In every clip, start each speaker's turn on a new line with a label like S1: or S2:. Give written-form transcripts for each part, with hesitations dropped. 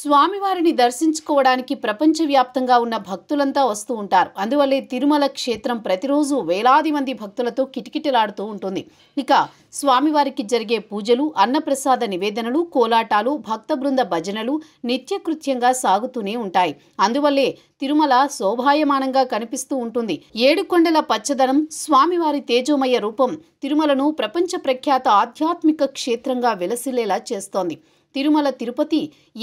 S1: స్వామివారిని దర్శించుకోవడానికి ప్రపంచవ్యాప్తంగా ఉన్న భక్తులంతా వస్తూ ఉంటారు. అందువల్లే తిరుమల క్షేత్రం ప్రతిరోజు వేలాది మంది భక్తులతో కిటకిటలాడుతూ ఉంటుంది. ఇక స్వామివారికి జరిగే పూజలు, అన్నప్రసాద నివేదనలు, కోలాటాలు, భక్త బృంద భజనలు నిత్యకృత్యంగా సాగుతూనే ఉంటాయి. అందువల్లే తిరుమల శోభాయమానంగా కనిపిస్తూ ఉంటుంది. ఏడుకొండల పచ్చదనం, స్వామివారి తేజోమయ రూపం తిరుమలను ప్రపంచ ప్రఖ్యాత ఆధ్యాత్మిక క్షేత్రంగా విలసిల్లేలా చేస్తోంది. తిరుమల తిరుపతి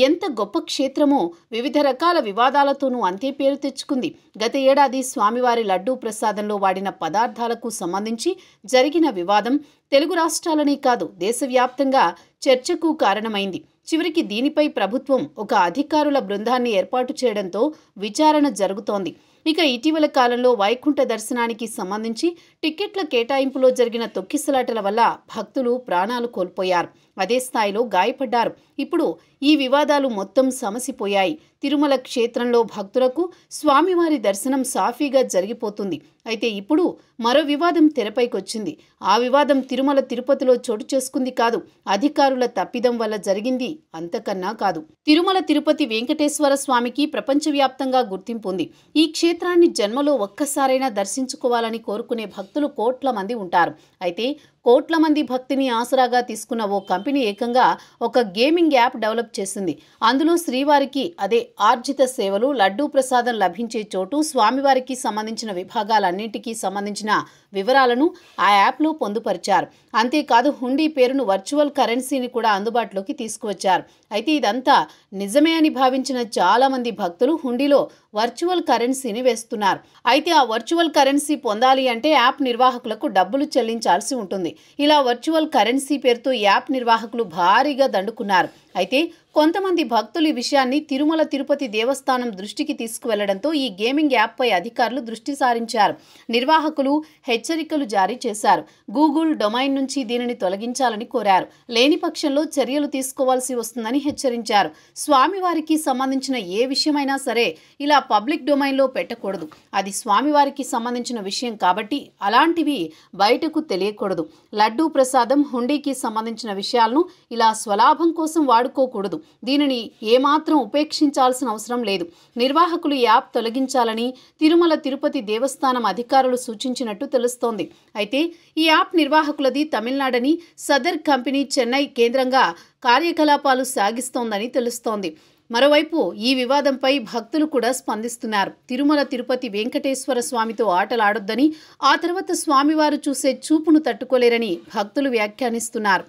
S1: ఎంత గొప్ప క్షేత్రమో వివిధ రకాల వివాదాలతోనూ అంతే పేరు తెచ్చుకుంది. గత ఏడాది స్వామివారి లడ్డూ ప్రసాదంలో వాడిన పదార్థాలకు సంబంధించి జరిగిన వివాదం తెలుగు రాష్ట్రాలనే కాదు దేశవ్యాప్తంగా చర్చకు కారణమైంది. చివరికి దీనిపై ప్రభుత్వం ఒక అధికారుల బృందాన్ని ఏర్పాటు చేయడంతో విచారణ జరుగుతోంది. ఇక ఇటీవల కాలంలో వైకుంఠ దర్శనానికి సంబంధించి టిక్కెట్ల కేటాయింపులో జరిగిన తొక్కిసలాటల వల్ల భక్తులు ప్రాణాలు కోల్పోయారు. అదే స్థాయిలో గాయపడ్డారు. ఇప్పుడు ఈ వివాదాలు మొత్తం సమసిపోయాయి. తిరుమల క్షేత్రంలో భక్తులకు స్వామివారి దర్శనం సాఫీగా జరిగిపోతుంది. అయితే ఇప్పుడు మరో వివాదం తెరపైకొచ్చింది. ఆ వివాదం తిరుమల తిరుపతిలో చోటు చేసుకుంది కాదు, అధికారుల తప్పిదం వల్ల జరిగింది అంతకన్నా కాదు. తిరుమల తిరుపతి వెంకటేశ్వర స్వామికి ప్రపంచవ్యాప్తంగా గుర్తింపు ఉంది. ఈ క్షేత్రాన్ని జన్మలో ఒక్కసారైనా దర్శించుకోవాలని కోరుకునే భక్తులు కోట్ల మంది ఉంటారు. అయితే కోట్ల మంది భక్తిని ఆసరాగా తీసుకున్న ఓ కంపెనీ ఏకంగా ఒక గేమింగ్ యాప్ డెవలప్ చేసింది. అందులో శ్రీవారికి అదే ఆర్జిత సేవలు, లడ్డూ ప్రసాదం లభించే చోటు, స్వామివారికి సంబంధించిన విభాగాలన్నింటికీ సంబంధించిన వివరాలను ఆ యాప్లో పొందుపరిచారు. అంతేకాదు హుండీ పేరును వర్చువల్ కరెన్సీని కూడా అందుబాటులోకి తీసుకువచ్చారు. అయితే ఇదంతా నిజమే అని భావించిన చాలా మంది భక్తులు హుండీలో వర్చువల్ కరెన్సీని వేస్తున్నారు. అయితే ఆ వర్చువల్ కరెన్సీ పొందాలి అంటే యాప్ నిర్వాహకులకు డబ్బులు చెల్లించాల్సి ఉంటుంది. ఇలా వర్చువల్ కరెన్సీ పేరుతో యాప్ నిర్వాహకులు భారీగా దండుకున్నారు. అయితే కొంతమంది భక్తులు ఈ విషయాన్ని తిరుమల తిరుపతి దేవస్థానం దృష్టికి తీసుకువెళ్లడంతో ఈ గేమింగ్ యాప్పై అధికారులు దృష్టి సారించారు. నిర్వాహకులు హెచ్చరికలు జారీ చేశారు. గూగుల్ డొమైన్ నుంచి దీనిని తొలగించాలని కోరారు. లేని పక్షంలో చర్యలు తీసుకోవాల్సి వస్తుందని హెచ్చరించారు. స్వామివారికి సంబంధించిన ఏ విషయమైనా సరే ఇలా పబ్లిక్ డొమైన్లో పెట్టకూడదు. అది స్వామివారికి సంబంధించిన విషయం కాబట్టి అలాంటివి బయటకు తెలియకూడదు. లడ్డూ ప్రసాదం, హుండీకి సంబంధించిన విషయాలను ఇలా స్వలాభం కోసం వాడుకోకూడదు. దీనిని ఏమాత్రం ఉపేక్షించాల్సిన అవసరం లేదు. నిర్వాహకులు యాప్ తొలగించాలని తిరుమల తిరుపతి దేవస్థానం అధికారులు సూచించినట్టు తెలుస్తోంది. అయితే ఈ యాప్ నిర్వాహకులది తమిళనాడని, సదర్ కంపెనీ చెన్నై కేంద్రంగా కార్యకలాపాలు సాగిస్తోందని తెలుస్తోంది. మరోవైపు ఈ వివాదంపై భక్తులు కూడా స్పందిస్తున్నారు. తిరుమల తిరుపతి వెంకటేశ్వర స్వామితో ఆటలాడొద్దని, ఆ తర్వాత స్వామివారు చూసే చూపును తట్టుకోలేరని భక్తులు వ్యాఖ్యానిస్తున్నారు.